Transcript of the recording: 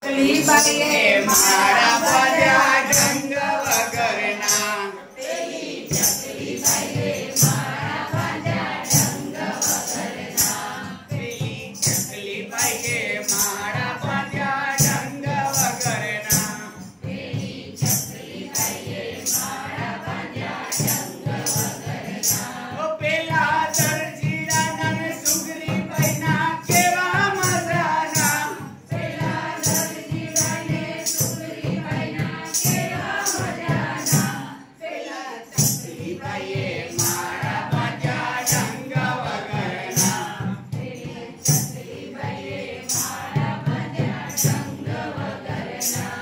चकली by मारा बजा ढंग वगरना चकली बाई मारा बजा ढंग वगरना चकली बाई मारा बजा ढंग वगरना चकली बाई मारा बजा ढंग वगरना ओ पेला दर्जीरा नन सुगरी बहिना केवा मजाना पेला दर्जीरा ने सुगरी बहिना केवा मजाना पेला चकली बाई मारा बजा ढंग वगरना चकली बाई मारा बजा ढंग वगरना